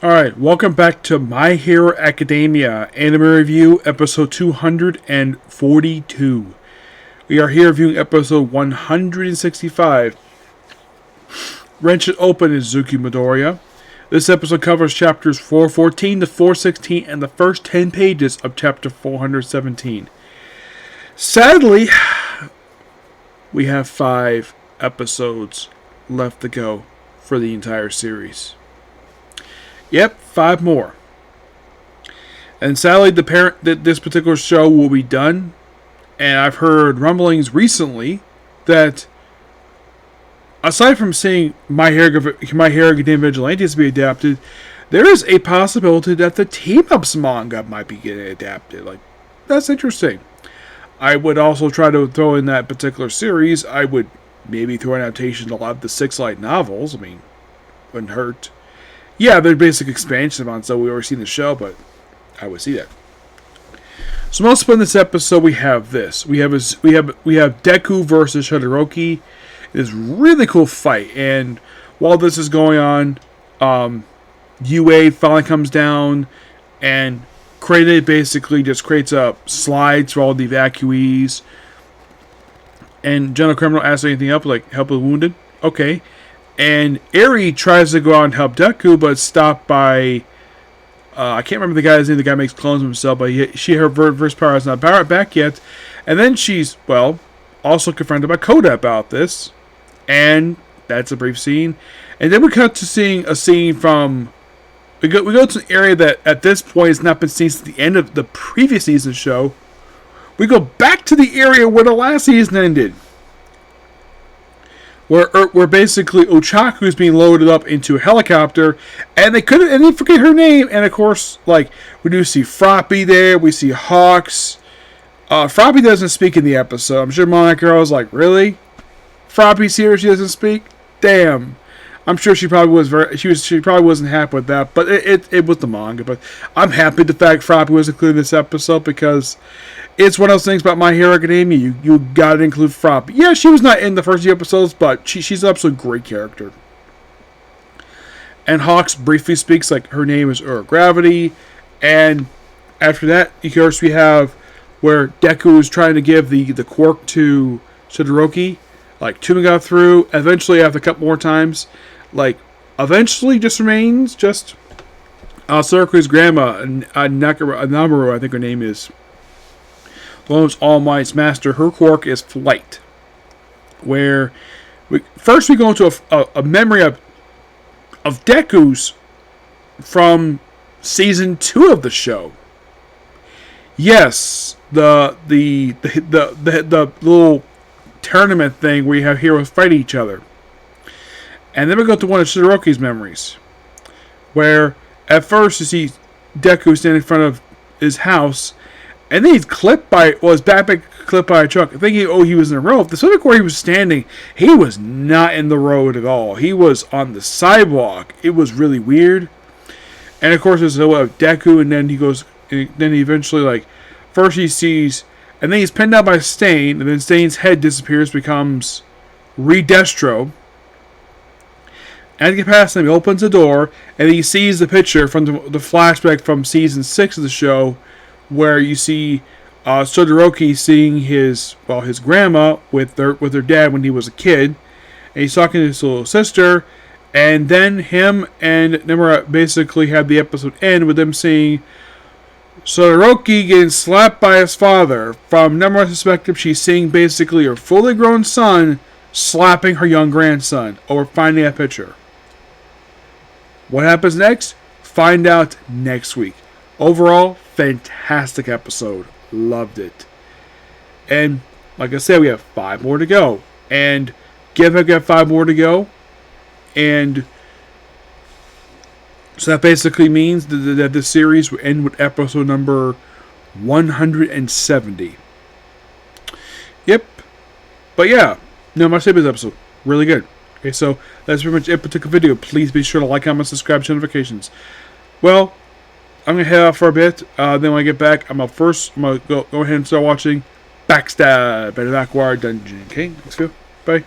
Alright, welcome back to My Hero Academia Anime Review, episode 242. We are here reviewing episode 165. Wrench It Open Izuku Midoriya. This episode covers chapters 414 to 416 and the first 10 pages of chapter 417. Sadly, we have 5 episodes left to go for the entire series. Yep, 5 more. And sadly, this particular show will be done. And I've heard rumblings recently that, aside from seeing My Hero Academia Vigilantes be adapted, there is a possibility that the Team Ups manga might be getting adapted. That's interesting. I would also try to throw in that particular series. I would maybe throw an adaptation of a lot of the 6 light novels. Wouldn't hurt. Yeah, they're basic expansion on, so we already seen the show, but I would see that. So most of in this episode, we have this. We have Deku versus Todoroki. It's a really cool fight, and while this is going on, UA finally comes down, and basically just creates up slides for all the evacuees. And General Criminal asks anything up, like help the wounded. Okay. And Eri tries to go out and help Deku, but stopped by... I can't remember the guy's name. The guy makes clones of himself, but her verse power is not back yet. And then she's, also confronted by Koda about this. And that's a brief scene. And then we cut to seeing a scene from... We go to an area that, at this point, has not been seen since the end of the previous season show. We go back to the area where the last season ended. Where basically Ochaku is being loaded up into a helicopter, and they forget her name. And of course, we do see Froppy there. We see Hawks. Froppy doesn't speak in the episode. I'm sure Monica Girl was like, really? Froppy's here, she doesn't speak? Damn. I'm sure she probably was she probably wasn't happy with that, but it was the manga. But I'm happy the fact Froppy was included in this episode, because it's one of those things about My Hero Academia. You gotta include Froppy. Yeah, she was not in the first few episodes, but she's an absolute great character. And Hawks briefly speaks, her name is Gravity. And after that, of course, we have where Deku is trying to give the quirk to Todoroki. Tuma got through. Eventually, after a couple more times, eventually just remains just Todoroki's grandma, Namaru, I think her name is. Lord's All Might's master. Her quirk is flight. Where we go into a memory of Deku's from season 2 of the show. Yes, the little tournament thing where you have heroes fight each other. And then we go to one of Todoroki's memories, where at first you see Deku standing in front of his house, and then he's clipped by, his backpack clipped by a truck, thinking, he was in a road. The specific where he was standing, he was not in the road at all. He was on the sidewalk. It was really weird. And of course, there's Deku, and then he eventually, first he sees, and then he's pinned down by Stain, and then Stain's head disappears, becomes Redestro. As he gets past him, he opens the door, and he sees the picture from the flashback from season 6 of the show, where you see Todoroki seeing his grandma with her dad when he was a kid, and he's talking to his little sister, and then him and Nomura basically have the episode end with them seeing Todoroki getting slapped by his father. From Nomura's perspective, she's seeing basically her fully grown son slapping her young grandson over finding that picture. What happens next? Find out next week. Overall, fantastic episode. Loved it. And like I said, we have 5 more to go. And give it 5 more to go. And so that basically means that the series will end with episode number 170. Yep. But yeah, my favorite episode. Really good. Okay, so that's pretty much it for the video. Please be sure to like, comment, subscribe, turn notifications. Well, I'm going to head out for a bit. Then when I get back, I'm going to go ahead and start watching Backstab at the Backward Dungeon. Okay, let's go. Bye.